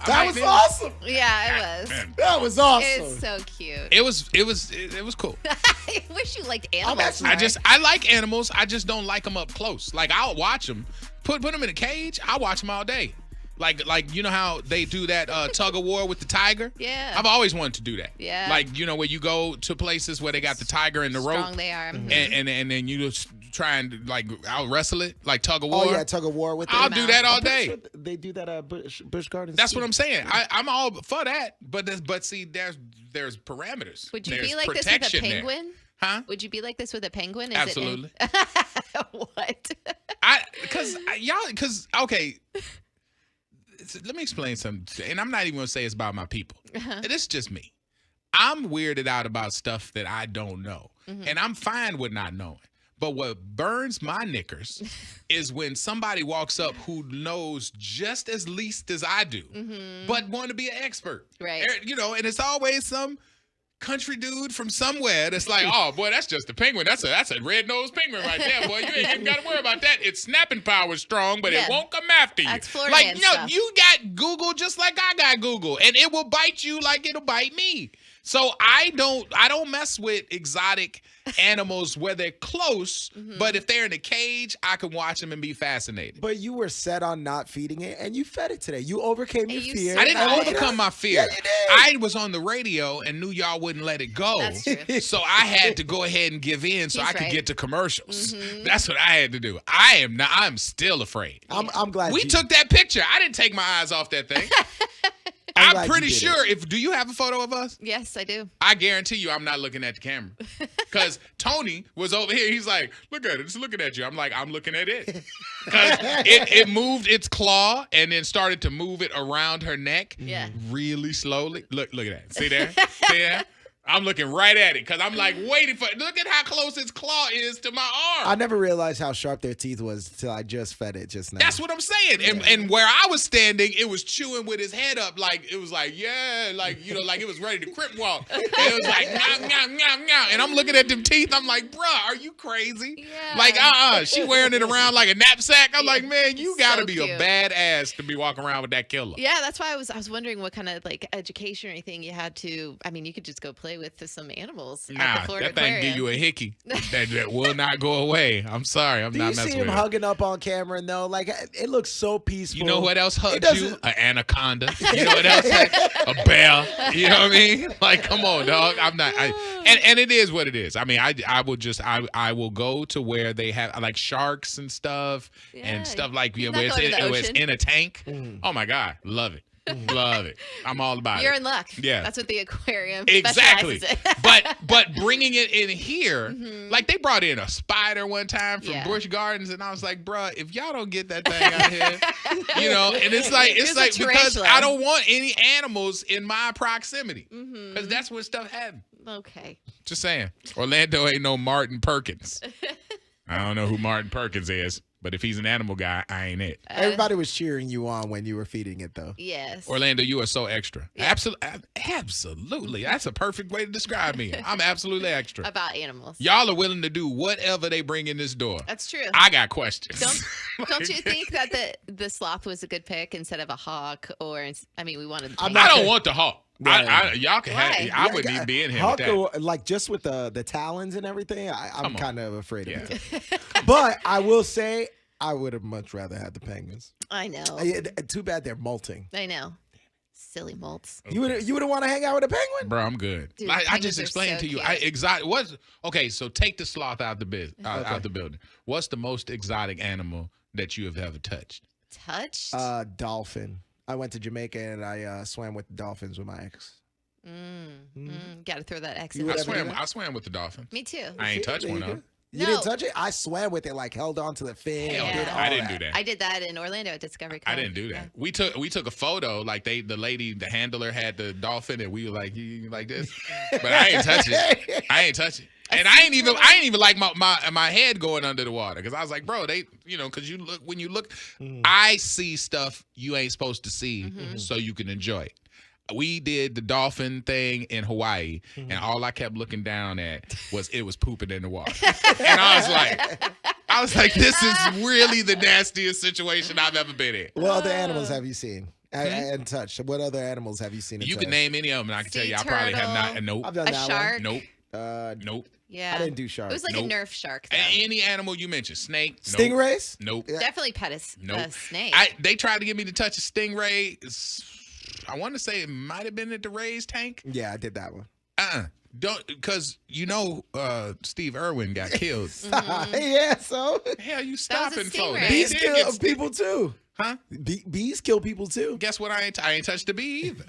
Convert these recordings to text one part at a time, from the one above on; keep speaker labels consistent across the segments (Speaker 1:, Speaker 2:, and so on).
Speaker 1: That was awesome.
Speaker 2: Yeah, it was.
Speaker 3: Man,
Speaker 1: That was awesome.
Speaker 2: It's so cute.
Speaker 3: it was cool.
Speaker 2: I wish you liked animals.
Speaker 1: actually-
Speaker 2: more.
Speaker 3: I like animals. I just don't like them up close. Like I'll watch them, put them in a cage. I watch them all day. Like you know how they do that tug of war with the tiger?
Speaker 2: Yeah.
Speaker 3: I've always wanted to do that.
Speaker 2: Yeah.
Speaker 3: Like where you go to places where they got the tiger and the rope.
Speaker 2: Strong they are. Mhm.
Speaker 3: And then you just try and like out wrestle it like tug of war.
Speaker 1: Oh yeah, tug of war with.
Speaker 3: I'll
Speaker 1: the
Speaker 3: do that all
Speaker 1: I'm pretty
Speaker 3: day.
Speaker 1: sure they do that at Busch Gardens.
Speaker 3: That's
Speaker 1: too.
Speaker 3: what I'm saying. I'm all for that, but see, there's parameters.
Speaker 2: Would you
Speaker 3: There's
Speaker 2: be like this with a
Speaker 3: protection there.
Speaker 2: penguin?
Speaker 3: Huh?
Speaker 2: Would you be like this with a penguin? Is
Speaker 3: Absolutely.
Speaker 2: What?
Speaker 3: Okay. Let me explain something, and I'm not even gonna say it's about my people. It's just me. I'm weirded out about stuff that I don't know, and I'm fine with not knowing. But what burns my knickers is when somebody walks up who knows just as least as I do, but want to be an expert.
Speaker 2: Right.
Speaker 3: And it's always some country dude from somewhere that's like, oh boy, that's just a penguin. That's a red-nosed penguin right there, boy. You ain't even got to worry about that. Its snapping power is strong, but it won't come after you.
Speaker 2: That's Florida
Speaker 3: like,
Speaker 2: man stuff.
Speaker 3: you got Google just like I got Google, and it will bite you like it'll bite me. So I don't mess with exotic animals where they're close, but if they're in a cage, I can watch them and be fascinated.
Speaker 1: But you were set on not feeding it, and you fed it today. You overcame your
Speaker 2: you
Speaker 1: fear.
Speaker 2: said
Speaker 3: I didn't
Speaker 2: that.
Speaker 3: overcome my fear.
Speaker 1: Yeah, you did.
Speaker 3: I was on the radio and knew y'all wouldn't let it go.
Speaker 2: That's true.
Speaker 3: So I had to go ahead and give in so
Speaker 2: He's
Speaker 3: I could
Speaker 2: right.
Speaker 3: get to commercials. That's what I had to do. I'm still afraid.
Speaker 1: I'm glad
Speaker 3: We
Speaker 1: you,
Speaker 3: took that picture. I didn't take my eyes off that thing.
Speaker 1: I'm
Speaker 3: I'm
Speaker 1: glad
Speaker 3: pretty
Speaker 1: you did
Speaker 3: sure do you have a photo of us?
Speaker 2: Yes, I do.
Speaker 3: I guarantee you I'm not looking at the camera. Because Tony was over here. He's like, look at it. It's looking at you. I'm like, I'm looking at it. Because it moved its claw and then started to move it around her neck
Speaker 2: Yeah.
Speaker 3: really slowly. Look at that. See there? See there? I'm looking right at it because I'm like waiting for it. Look at how close its claw is to my arm.
Speaker 1: I never realized how sharp their teeth was until I just fed it just now.
Speaker 3: That's what I'm saying. And where I was standing, it was chewing with his head up like it was like, yeah, like, like it was ready to crip walk. And it was like, meow, meow, meow, meow. And I'm looking at them teeth. I'm like, bruh, are you crazy?
Speaker 2: Yeah.
Speaker 3: Like, she wearing it around like a knapsack. I'm like, man, you got to
Speaker 2: So
Speaker 3: be
Speaker 2: cute.
Speaker 3: a badass to be walking around with that killer.
Speaker 2: Yeah, that's why I was wondering what kind of like education or anything you had to. I mean, you could just go play with some animals at
Speaker 3: Nah,
Speaker 2: the Florida
Speaker 3: that thing
Speaker 2: Aquarium.
Speaker 3: give you a hickey that will not go away. I'm sorry. I'm
Speaker 1: Do
Speaker 3: not
Speaker 1: you see
Speaker 3: messing
Speaker 1: him
Speaker 3: with it.
Speaker 1: hugging up on camera? No, like it looks so peaceful.
Speaker 3: You know what else hugs you?
Speaker 1: doesn't-
Speaker 3: An anaconda. You know what else? A bear. You know what I mean? Like, come on, dog. I'm not. And it is what it is. I mean, I will go to where they have like sharks and stuff
Speaker 2: Yeah,
Speaker 3: and stuff like
Speaker 2: you're
Speaker 3: where
Speaker 2: not going to the
Speaker 3: where it's
Speaker 2: ocean.
Speaker 3: in a tank. Oh my God, love it. Love it. I'm all about
Speaker 2: You're
Speaker 3: it.
Speaker 2: in luck.
Speaker 3: Yeah.
Speaker 2: That's what the aquarium
Speaker 3: Exactly.
Speaker 2: specializes in.
Speaker 3: but bringing it in here, like they brought in a spider one time from
Speaker 2: Yeah.
Speaker 3: Busch Gardens, and I was like, bruh, if y'all don't get that thing out here, and it's like
Speaker 2: Here's a
Speaker 3: because
Speaker 2: tarantula.
Speaker 3: I don't want any animals in my proximity. Because that's what stuff happens.
Speaker 2: Okay.
Speaker 3: Just saying. Orlando ain't no Martin Perkins. I don't know who Martin Perkins is, but if he's an animal guy, I ain't it.
Speaker 1: Everybody was cheering you on when you were feeding it, though.
Speaker 2: Yes.
Speaker 3: Orlando, you are so extra. Absolutely. That's a perfect way to describe me. I'm absolutely extra.
Speaker 2: About animals.
Speaker 3: Y'all are willing to do whatever they bring in this door.
Speaker 2: That's true.
Speaker 3: I got questions.
Speaker 2: Don't you think that the sloth was a good pick instead of a hawk? Or I mean, we wanted. The
Speaker 1: I'm
Speaker 3: I
Speaker 1: not-
Speaker 3: don't want the hawk.
Speaker 1: Right.
Speaker 3: Y'all can have it.
Speaker 2: Why?
Speaker 3: I wouldn't even be in here
Speaker 1: Hawk,
Speaker 3: with that.
Speaker 1: like just with the talons and everything, I'm
Speaker 3: Come on.
Speaker 1: kind of afraid
Speaker 3: Yeah.
Speaker 1: of it. But I will say, I would have much rather had the penguins.
Speaker 2: I know.
Speaker 1: Too bad they're molting.
Speaker 2: I know. Silly molts.
Speaker 1: You would want to hang out with a penguin?
Speaker 3: Bro, I'm good.
Speaker 2: Dude,
Speaker 3: I
Speaker 2: penguins
Speaker 3: just
Speaker 2: are
Speaker 3: explained
Speaker 2: so
Speaker 3: to you.
Speaker 2: cute.
Speaker 3: Okay, so take the sloth out out the building. What's the most exotic animal that you have ever touched?
Speaker 2: Touched.
Speaker 1: Dolphin. I went to Jamaica and I swam with dolphins with my ex.
Speaker 2: Got to throw that X
Speaker 1: You
Speaker 2: in.
Speaker 1: would
Speaker 2: there.
Speaker 1: ever do that?
Speaker 3: I swam with the dolphin.
Speaker 2: Me too.
Speaker 3: I ain't
Speaker 1: See,
Speaker 3: touched
Speaker 1: there
Speaker 3: one
Speaker 1: you
Speaker 3: of
Speaker 1: go.
Speaker 3: them.
Speaker 1: You
Speaker 2: No.
Speaker 1: didn't touch it? I swam with it, like held on to the fin.
Speaker 2: Yeah.
Speaker 1: Did all
Speaker 3: I didn't
Speaker 1: that.
Speaker 3: do that.
Speaker 2: I did that in Orlando at Discovery Cove.
Speaker 3: I didn't do that. We took a photo. Like the lady, the handler had the dolphin, and we were like, you like this, but I ain't touch it. I ain't touch it, and I ain't even like my head going under the water because I was like, bro, because when you look, I see stuff you ain't supposed to see, so you can enjoy it. We did the dolphin thing in Hawaii, and all I kept looking down at was it was pooping in the water, and I was like, this is really the nastiest situation I've ever been in.
Speaker 1: What other animals have you seen? and touched. What other animals have you seen?
Speaker 3: You
Speaker 1: and
Speaker 3: can
Speaker 1: touched?
Speaker 3: name any of them, and I can tell
Speaker 2: Sea
Speaker 3: you I probably have not.
Speaker 2: turtle.
Speaker 3: Nope.
Speaker 1: I've done
Speaker 2: A
Speaker 1: that
Speaker 2: shark.
Speaker 3: Nope.
Speaker 1: one.
Speaker 3: Nope.
Speaker 2: Yeah.
Speaker 1: I didn't do shark.
Speaker 2: It was like
Speaker 3: Nope.
Speaker 2: a Nerf shark. Though.
Speaker 3: Any animal you mentioned, snake.
Speaker 1: Stingrays?
Speaker 3: Nope.
Speaker 1: Yeah.
Speaker 2: Definitely pet a
Speaker 3: Nope.
Speaker 2: snake.
Speaker 3: They tried to get me to touch a stingray. I want to say it might have been at the Rays tank.
Speaker 1: Yeah, I did that one.
Speaker 3: Don't, because Steve Irwin got killed.
Speaker 1: Yeah, so
Speaker 3: The hell you
Speaker 2: That was a
Speaker 3: stopping for?
Speaker 2: stingray.
Speaker 3: They
Speaker 1: bees
Speaker 3: did
Speaker 1: kill
Speaker 3: get-
Speaker 1: people too.
Speaker 3: Huh?
Speaker 1: Bees kill people too.
Speaker 3: Guess what? I ain't touched a bee either.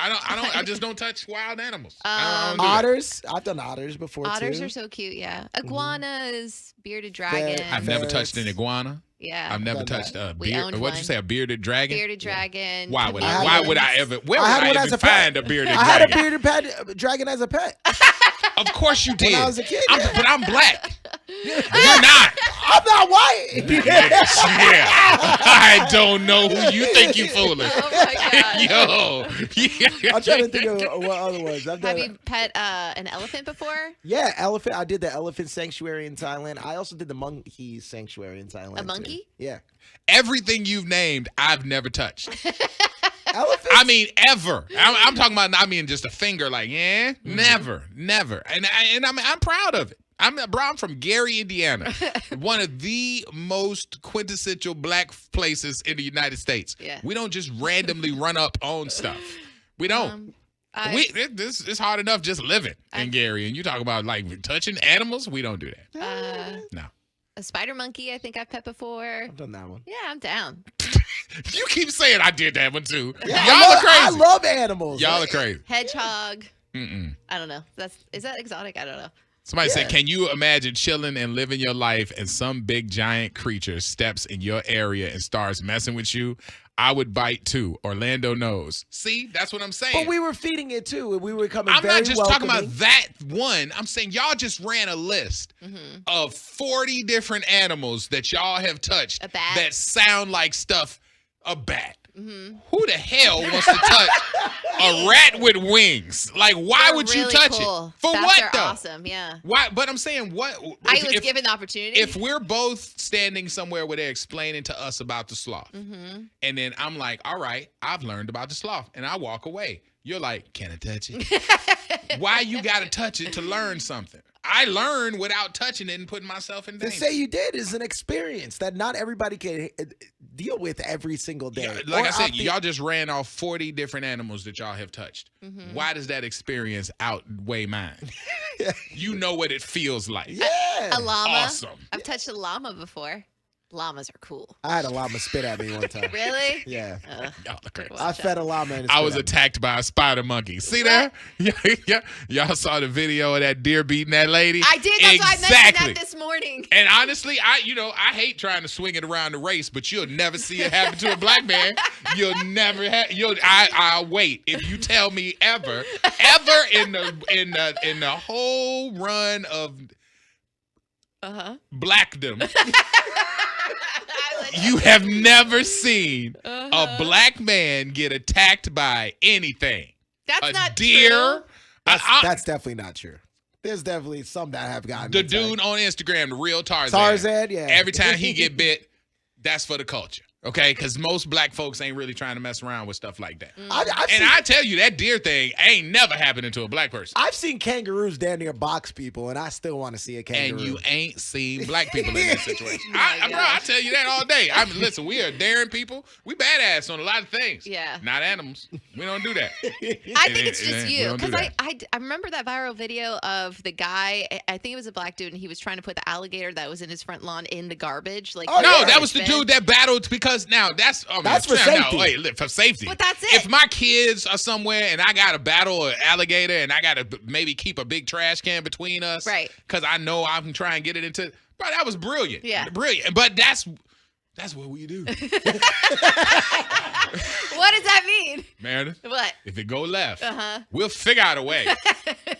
Speaker 3: I just don't touch wild animals. I don't do that.
Speaker 1: Otters. I've done otters before
Speaker 2: Otters
Speaker 1: too.
Speaker 2: are so cute. Yeah. Iguanas, bearded dragon.
Speaker 3: I've never touched an
Speaker 1: Ferrets.
Speaker 3: iguana.
Speaker 2: Yeah.
Speaker 3: I've never
Speaker 1: Done
Speaker 3: touched a
Speaker 2: We
Speaker 3: beard.
Speaker 2: owned
Speaker 3: What'd you
Speaker 2: one.
Speaker 3: say? A bearded dragon?
Speaker 2: Bearded dragon.
Speaker 3: Why would
Speaker 1: I
Speaker 3: I?
Speaker 1: had
Speaker 3: Why
Speaker 1: one.
Speaker 3: would I ever? Where
Speaker 1: I
Speaker 3: would
Speaker 1: had
Speaker 3: I
Speaker 1: one
Speaker 3: even
Speaker 1: as a pet.
Speaker 3: find a bearded
Speaker 1: I had a
Speaker 3: dragon?
Speaker 1: bearded dragon as a pet.
Speaker 3: Of course you did.
Speaker 1: I was a kid,
Speaker 3: I'm-
Speaker 1: yeah.
Speaker 3: but I'm black. You're not.
Speaker 1: I'm not white.
Speaker 3: Yeah. I don't know who you think you fooling.
Speaker 2: Oh my god.
Speaker 3: Yo.
Speaker 1: I'm trying to think of what other ones. I've done.
Speaker 2: Have you pet an elephant before?
Speaker 1: Yeah, elephant. I did the elephant sanctuary in Thailand. I also did the monkey sanctuary in Thailand.
Speaker 2: A
Speaker 1: too.
Speaker 2: monkey?
Speaker 1: Yeah.
Speaker 3: Everything you've named, I've never touched.
Speaker 1: Elephant.
Speaker 3: I mean, ever. I'm talking about. I mean, just a finger. Like, never. And I'm proud of it. I'm from Gary, Indiana, one of the most quintessential black places in the United States.
Speaker 2: Yeah.
Speaker 3: We don't just randomly run up on stuff. We don't. This is hard enough just living in Gary, and you talk about like touching animals. We don't do that. No.
Speaker 2: A spider monkey, I think I've pet before.
Speaker 1: I've done that one.
Speaker 2: Yeah, I'm down.
Speaker 3: You keep saying I did that one too.
Speaker 1: Yeah,
Speaker 3: Y'all are
Speaker 1: I
Speaker 3: crazy.
Speaker 1: love animals.
Speaker 3: Y'all are crazy.
Speaker 2: Hedgehog.
Speaker 3: Mm-mm.
Speaker 2: I don't know. Is that exotic? I don't know.
Speaker 3: Somebody said,
Speaker 1: Yeah.
Speaker 3: can you imagine chilling and living your life and some big giant creature steps in your area and starts messing with you? I would bite too. Orlando knows. See, that's what I'm saying.
Speaker 1: But we were feeding it too, and we were coming.
Speaker 3: I'm
Speaker 1: very
Speaker 3: not just talking
Speaker 1: welcoming.
Speaker 3: about that one. I'm saying y'all just ran a list of 40 different animals that y'all have touched
Speaker 2: A bat.
Speaker 3: that sound like stuff. A bat. Who the hell wants to touch a rat with wings? Like, why
Speaker 2: They're
Speaker 3: would you
Speaker 2: really
Speaker 3: touch
Speaker 2: cool.
Speaker 3: it? For
Speaker 2: Bats
Speaker 3: what
Speaker 2: are
Speaker 3: though?
Speaker 2: Awesome. Yeah.
Speaker 3: Why? But I'm saying, what?
Speaker 2: I
Speaker 3: if-
Speaker 2: was
Speaker 3: if-
Speaker 2: given the opportunity.
Speaker 3: If we're both standing somewhere where they're explaining to us about the sloth, and then I'm like, all right, I've learned about the sloth, and I walk away. You're like, can I touch it? Why you got to touch it to learn something? I learn without touching it and putting myself in
Speaker 1: To
Speaker 3: danger.
Speaker 1: say you did is an experience that not everybody can deal with every single day.
Speaker 3: Yeah, like
Speaker 1: Or
Speaker 3: I said,
Speaker 1: off the-
Speaker 3: y'all just ran off 40 different animals that y'all have touched. Why does that experience outweigh mine? You know what it feels like.
Speaker 1: Yeah.
Speaker 2: a llama.
Speaker 3: Awesome.
Speaker 2: I've touched a llama before. Llamas are cool.
Speaker 1: I had a llama spit at me one time.
Speaker 2: Really?
Speaker 1: Yeah.
Speaker 3: Y'all are crazy.
Speaker 1: I fed a llama and it
Speaker 3: I
Speaker 1: spit
Speaker 3: was
Speaker 1: at me.
Speaker 3: attacked by a spider monkey. See there? Yeah. Y'all saw the video of that deer beating that lady?
Speaker 2: I did. That's why I mentioned
Speaker 3: Exactly.
Speaker 2: that this morning.
Speaker 3: And honestly, I hate trying to swing it around the race, but you'll never see it happen to a black man. You'll never I'll wait. If you tell me ever in the whole run of blackdom, you have never seen a black man get attacked by anything.
Speaker 2: That's
Speaker 3: A
Speaker 2: not
Speaker 3: deer.
Speaker 2: true.
Speaker 1: That's definitely not true. There's definitely some that have gotten
Speaker 3: The
Speaker 1: attacked.
Speaker 3: dude on Instagram, the real Tarzan.
Speaker 1: Tarzan, yeah.
Speaker 3: Every time he get bit, that's for the culture. Okay, because most black folks ain't really trying to mess around with stuff like that. I tell you, that deer thing ain't never happening to a black person.
Speaker 1: I've seen kangaroos damn near box people, and I still want to see a kangaroo.
Speaker 3: And you ain't seen black people in that situation.
Speaker 2: my
Speaker 3: Bro, I tell you that all day. Listen, we are daring people. We badass on a lot of things.
Speaker 2: Yeah.
Speaker 3: Not animals. We don't do that.
Speaker 2: I think it's just
Speaker 3: we
Speaker 2: you.
Speaker 3: don't do
Speaker 2: Because
Speaker 3: that.
Speaker 2: I remember that viral video of the guy, I think it was a black dude, and he was trying to put the alligator that was in his front lawn in the garbage. Like,
Speaker 1: Oh,
Speaker 3: No,
Speaker 1: yeah.
Speaker 3: that was the dude that battled because now that's
Speaker 1: for safety.
Speaker 3: No, wait, for safety.
Speaker 2: But that's it.
Speaker 3: If my kids are somewhere and I got to battle an alligator and I got to maybe keep a big trash can between us,
Speaker 2: Right.
Speaker 3: Because I know I can try and get it into. Bro, that was brilliant.
Speaker 2: Yeah.
Speaker 3: Brilliant. But that's what we do,
Speaker 2: What does that mean?
Speaker 3: Meredith.
Speaker 2: What?
Speaker 3: If it go left,
Speaker 2: Uh-huh.
Speaker 3: we'll figure out a way.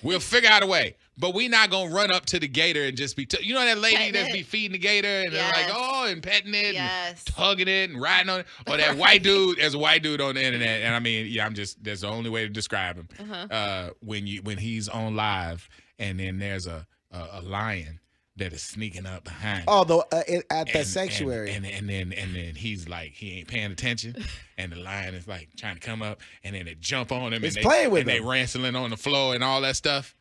Speaker 3: We'll figure out a way. But we not gonna run up to the gator and just be, you know that lady
Speaker 2: Petting
Speaker 3: that's
Speaker 2: it.
Speaker 3: be feeding the gator and they're like,
Speaker 2: Yes.
Speaker 3: oh, and petting it,
Speaker 2: Yes.
Speaker 3: and tugging it and riding on it. Or that white dude, there's a white dude on the internet, and I mean, yeah, that's the only way to describe him.
Speaker 2: Uh-huh.
Speaker 3: When he's on live, and then there's a lion that is sneaking up behind.
Speaker 1: Oh, at the sanctuary.
Speaker 3: And then he's like, he ain't paying attention, and the lion is like trying to come up, and then they jump on him,
Speaker 1: It's
Speaker 3: and
Speaker 1: playing with
Speaker 3: they
Speaker 1: him.
Speaker 3: wrestling on the floor and all that stuff.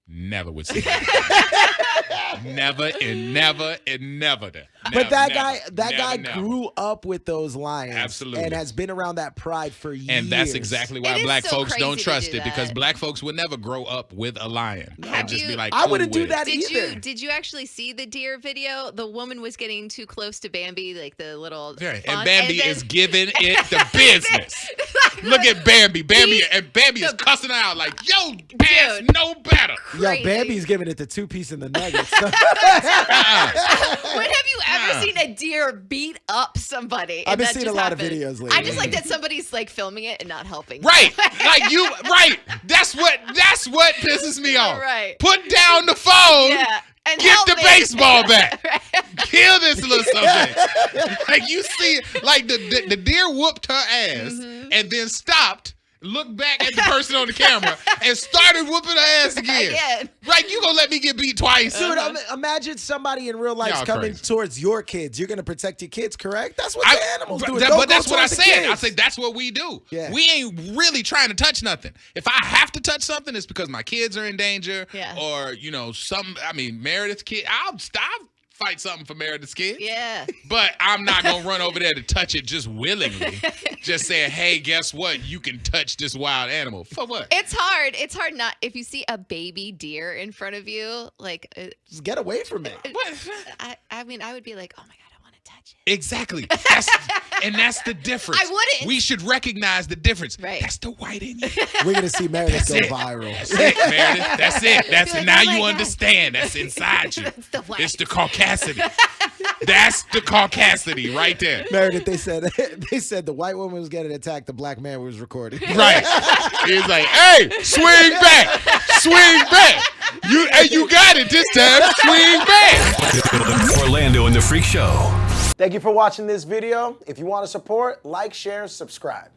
Speaker 3: Never would see that. Never and never and never.
Speaker 1: But that guy grew up with those lions.
Speaker 3: Absolutely.
Speaker 1: And has been around that pride for years.
Speaker 3: And that's exactly why
Speaker 2: It is
Speaker 3: black
Speaker 2: so
Speaker 3: folks don't
Speaker 2: crazy to
Speaker 3: trust
Speaker 2: do
Speaker 3: it, because
Speaker 2: that.
Speaker 3: black folks would never grow up with a lion and just be like,
Speaker 1: I
Speaker 3: cool
Speaker 1: wouldn't do
Speaker 3: with it.
Speaker 1: that either.
Speaker 2: Did you actually see the deer video? The woman was getting too close to Bambi, like the little
Speaker 3: Right.
Speaker 2: fawn,
Speaker 3: And Bambi
Speaker 2: then-
Speaker 3: is giving it the business. Look at Bambi. Bambi is cussing her out like, yo, ass no better.
Speaker 1: Yo,
Speaker 2: Crazy.
Speaker 1: Bambi's giving it the 2 piece in the nuggets.
Speaker 2: When have you ever
Speaker 3: Nah.
Speaker 2: seen a deer beat up somebody?
Speaker 1: I've
Speaker 2: and
Speaker 1: been
Speaker 2: that
Speaker 1: seeing
Speaker 2: just
Speaker 1: a lot of
Speaker 2: happened?
Speaker 1: videos
Speaker 2: I
Speaker 1: lately.
Speaker 2: just like that somebody's like filming it and not helping.
Speaker 3: Right. Like you, right. That's what pisses me off.
Speaker 2: Right.
Speaker 3: Put down the phone.
Speaker 2: Yeah. And
Speaker 3: Get
Speaker 2: help
Speaker 3: the
Speaker 2: me.
Speaker 3: baseball bat.
Speaker 2: Right.
Speaker 3: Kill this little something. Like you see, like the deer whooped her ass and then stopped, looked back at the person on the camera, and started whooping her ass again.
Speaker 2: Again.
Speaker 3: Right, you gonna let me get beat twice?
Speaker 1: Dude, imagine somebody in real life
Speaker 3: Y'all
Speaker 1: coming
Speaker 3: crazy.
Speaker 1: towards your kids. You're going to protect your kids, correct? That's what the animals do.
Speaker 3: But that's what I said. I said that's what we do.
Speaker 1: Yeah.
Speaker 3: We ain't really trying to touch nothing. If I have to touch something, it's because my kids are in danger,
Speaker 2: Yeah.
Speaker 3: or Meredith's kid. I'll fight something for Meredith's kid.
Speaker 2: Yeah.
Speaker 3: But I'm not gonna run over there to touch it just willingly. Just saying, hey, guess what? You can touch this wild animal. For what?
Speaker 2: It's hard. It's hard not if you see a baby deer in front of you, like
Speaker 1: Just get away from it.
Speaker 2: I mean, I would be like, oh my god, I want to touch it.
Speaker 3: Exactly. That's the difference.
Speaker 2: I wouldn't.
Speaker 3: We should recognize the difference.
Speaker 2: Right.
Speaker 3: That's the white in you.
Speaker 1: We're going to see Meredith
Speaker 3: That's
Speaker 1: go
Speaker 3: it.
Speaker 1: viral.
Speaker 3: That's it, Meredith. That's it. That's
Speaker 2: Be like,
Speaker 3: now
Speaker 2: oh my
Speaker 3: you
Speaker 2: God.
Speaker 3: understand. That's inside you.
Speaker 2: That's the white.
Speaker 3: It's the caucasity. That's the caucasity right there.
Speaker 1: Meredith, they said the white woman was getting attacked, the black man was recording.
Speaker 3: Right. He was like, hey, swing back. Swing back. You got it this time. Swing back.
Speaker 4: Orlando and the Freak Show.
Speaker 1: Thank you for watching this video. If you want to support, like, share, subscribe.